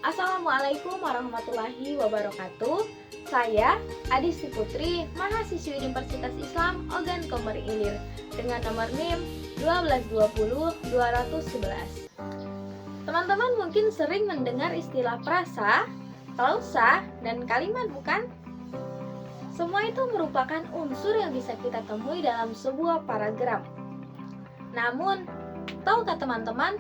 Assalamualaikum warahmatullahi wabarakatuh. Saya Adisti Putri, mahasiswi Universitas Islam Ogan Komering Ilir dengan nomor NIM 1220211. Teman-teman mungkin sering mendengar istilah prasa, klausa, dan kalimat, bukan? Semua itu merupakan unsur yang bisa kita temui dalam sebuah paragraf. Namun, tahukah teman-teman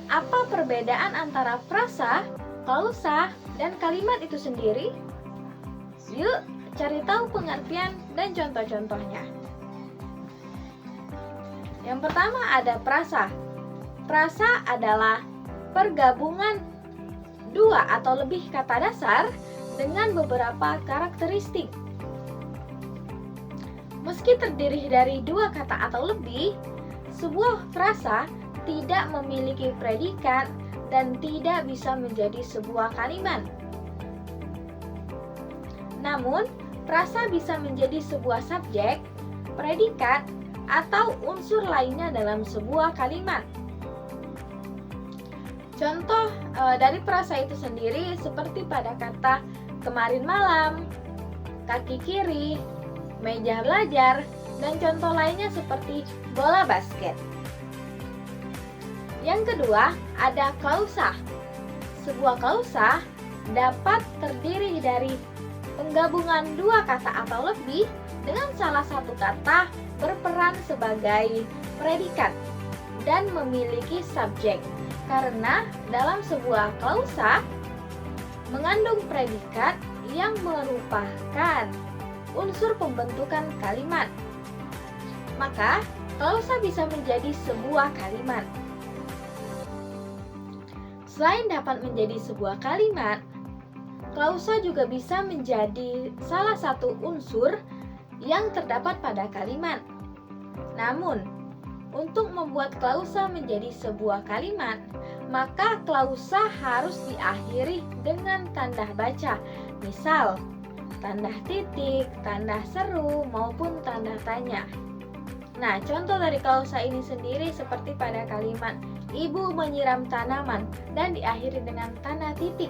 apa perbedaan antara frasa, klausa, dan kalimat itu sendiri? Yuk, cari tahu pengertian dan contoh-contohnya. Yang pertama ada prasa. Prasa adalah pergabungan dua atau lebih kata dasar dengan beberapa karakteristik. Meski terdiri dari dua kata atau lebih, sebuah frasa tidak memiliki predikat dan tidak bisa menjadi sebuah kalimat. Namun, frasa bisa menjadi sebuah subjek, predikat, atau unsur lainnya dalam sebuah kalimat. Contoh dari frasa itu sendiri seperti pada kata kemarin malam, kaki kiri, meja belajar, dan contoh lainnya seperti bola basket. Yang kedua, ada klausa. Sebuah klausa dapat terdiri dari penggabungan dua kata atau lebih dengan salah satu kata berperan sebagai predikat dan memiliki subjek. Karena dalam sebuah klausa mengandung predikat yang merupakan unsur pembentukan kalimat. Maka, klausa bisa menjadi sebuah kalimat. Selain dapat menjadi sebuah kalimat, klausa juga bisa menjadi salah satu unsur yang terdapat pada kalimat. Namun, untuk membuat klausa menjadi sebuah kalimat, maka klausa harus diakhiri dengan tanda baca. Misal, tanda titik, tanda seru, maupun tanda tanya. Nah, contoh dari klausa ini sendiri seperti pada kalimat ibu menyiram tanaman dan diakhiri dengan tanda titik.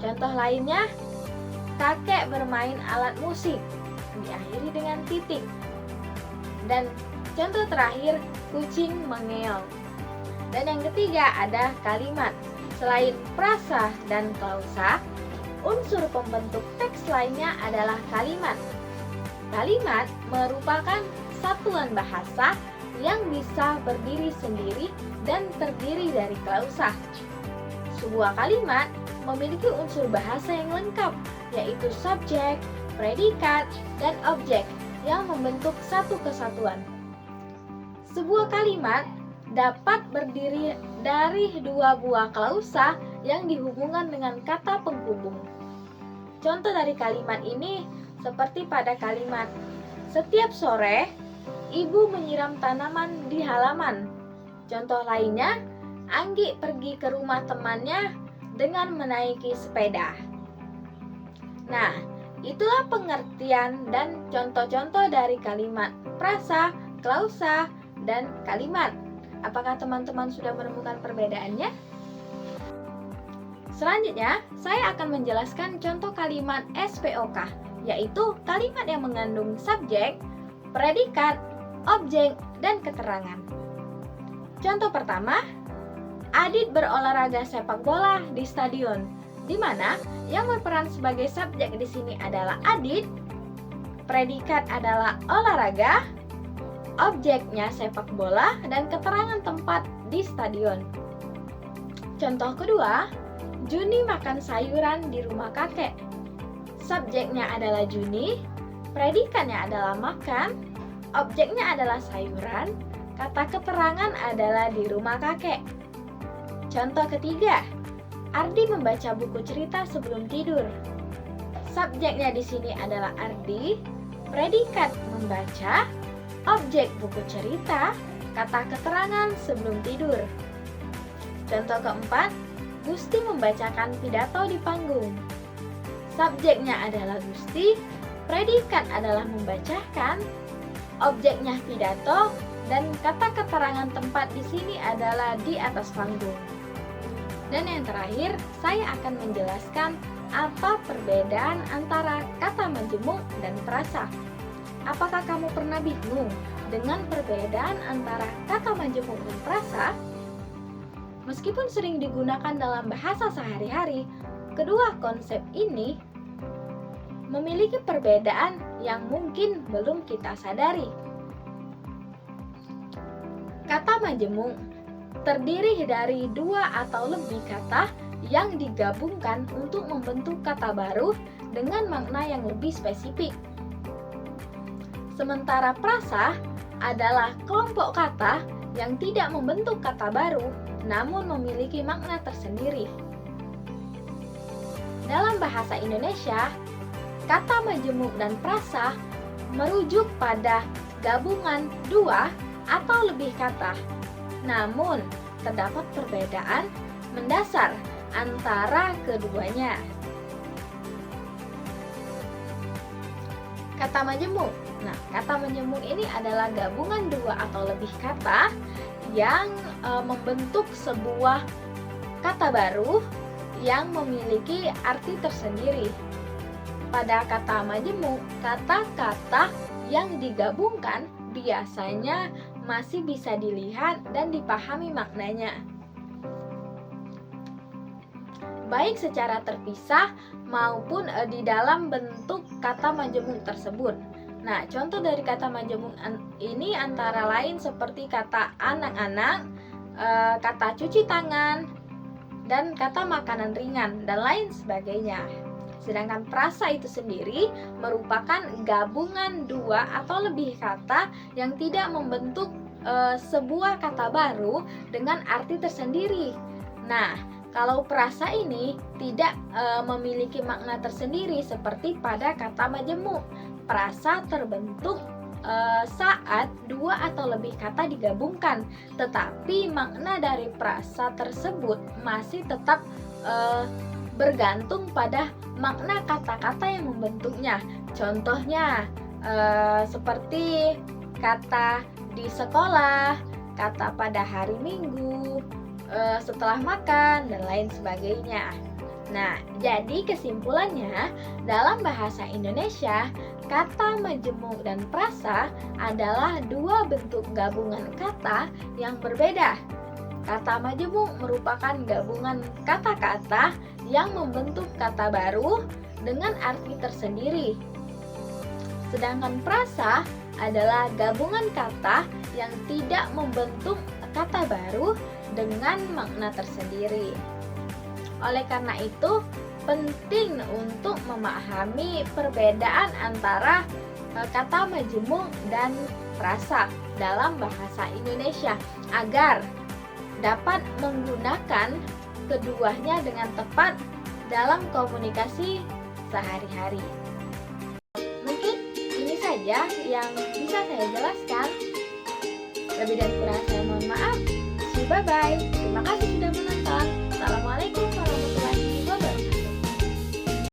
Contoh lainnya, kakek bermain alat musik, diakhiri dengan titik. Dan contoh terakhir, kucing mengeong. Dan yang ketiga ada kalimat. Selain frasa dan klausa, unsur pembentuk teks lainnya adalah kalimat. Kalimat merupakan satuan bahasa yang bisa berdiri sendiri dan terdiri dari klausa. Sebuah kalimat memiliki unsur bahasa yang lengkap, yaitu subjek, predikat, dan objek yang membentuk satu kesatuan. Sebuah kalimat dapat berdiri dari dua buah klausa yang dihubungkan dengan kata penghubung. Contoh dari kalimat ini seperti pada kalimat setiap sore ibu menyiram tanaman di halaman. Contoh lainnya, Anggi pergi ke rumah temannya dengan menaiki sepeda. Nah, itulah pengertian dan contoh-contoh dari kalimat frasa, klausa, dan kalimat. Apakah teman-teman sudah menemukan perbedaannya? Selanjutnya, saya akan menjelaskan contoh kalimat SPOK, yaitu kalimat yang mengandung subjek, predikat, objek, dan keterangan. Contoh pertama, Adit berolahraga sepak bola di stadion, di mana yang berperan sebagai subjek di sini adalah Adit, predikat adalah olahraga, objeknya sepak bola, dan keterangan tempat di stadion. Contoh kedua, Juni makan sayuran di rumah kakek. Subjeknya adalah Juni, predikatnya adalah makan, objeknya adalah sayuran, kata keterangan adalah di rumah kakek. Contoh ketiga, Ardi membaca buku cerita sebelum tidur. Subjeknya di sini adalah Ardi, predikat membaca, objek buku cerita, kata keterangan sebelum tidur. Contoh keempat, Gusti membacakan pidato di panggung. Subjeknya adalah Gusti, predikat adalah membacakan, objeknya pidato, dan kata keterangan tempat di sini adalah di atas panggung. Dan yang terakhir, saya akan menjelaskan apa perbedaan antara kata majemuk dan prasa. Apakah kamu pernah bingung dengan perbedaan antara kata majemuk dan prasa? Meskipun sering digunakan dalam bahasa sehari-hari, kedua konsep ini memiliki perbedaan yang mungkin belum kita sadari. Kata majemuk terdiri dari dua atau lebih kata yang digabungkan untuk membentuk kata baru dengan makna yang lebih spesifik. Sementara prasa adalah kelompok kata yang tidak membentuk kata baru namun memiliki makna tersendiri. Dalam bahasa Indonesia, kata majemuk dan prasa merujuk pada gabungan dua atau lebih kata. Namun, terdapat perbedaan mendasar antara keduanya. Kata majemuk. Nah, kata majemuk ini adalah gabungan dua atau lebih kata yang membentuk sebuah kata baru yang memiliki arti tersendiri. Pada kata majemuk, kata-kata yang digabungkan biasanya masih bisa dilihat dan dipahami maknanya, baik secara terpisah maupun di dalam bentuk kata majemuk tersebut. Nah, contoh dari kata majemuk ini antara lain seperti kata anak-anak, kata cuci tangan, dan kata makanan ringan, dan lain sebagainya. Sedangkan prasa itu sendiri merupakan gabungan dua atau lebih kata yang tidak membentuk sebuah kata baru dengan arti tersendiri. Nah, kalau prasa ini tidak memiliki makna tersendiri seperti pada kata majemuk. Prasa terbentuk saat dua atau lebih kata digabungkan, tetapi makna dari prasa tersebut masih tetap bergantung pada makna kata-kata yang membentuknya. Contohnya seperti kata di sekolah, kata pada hari Minggu, setelah makan, dan lain sebagainya. Nah, jadi kesimpulannya, dalam bahasa Indonesia, kata majemuk dan prasa adalah dua bentuk gabungan kata yang berbeda. Kata majemuk merupakan gabungan kata-kata yang membentuk kata baru dengan arti tersendiri. Sedangkan prasa adalah gabungan kata yang tidak membentuk kata baru dengan makna tersendiri. Oleh karena itu, penting untuk memahami perbedaan antara kata majemuk dan prasa dalam bahasa Indonesia agar dapat menggunakan keduanya dengan tepat dalam komunikasi sehari-hari. Mungkin ini saja yang bisa saya jelaskan. Lebih dan kurang saya mohon maaf. Bye-bye. Terima kasih sudah menonton. Assalamualaikum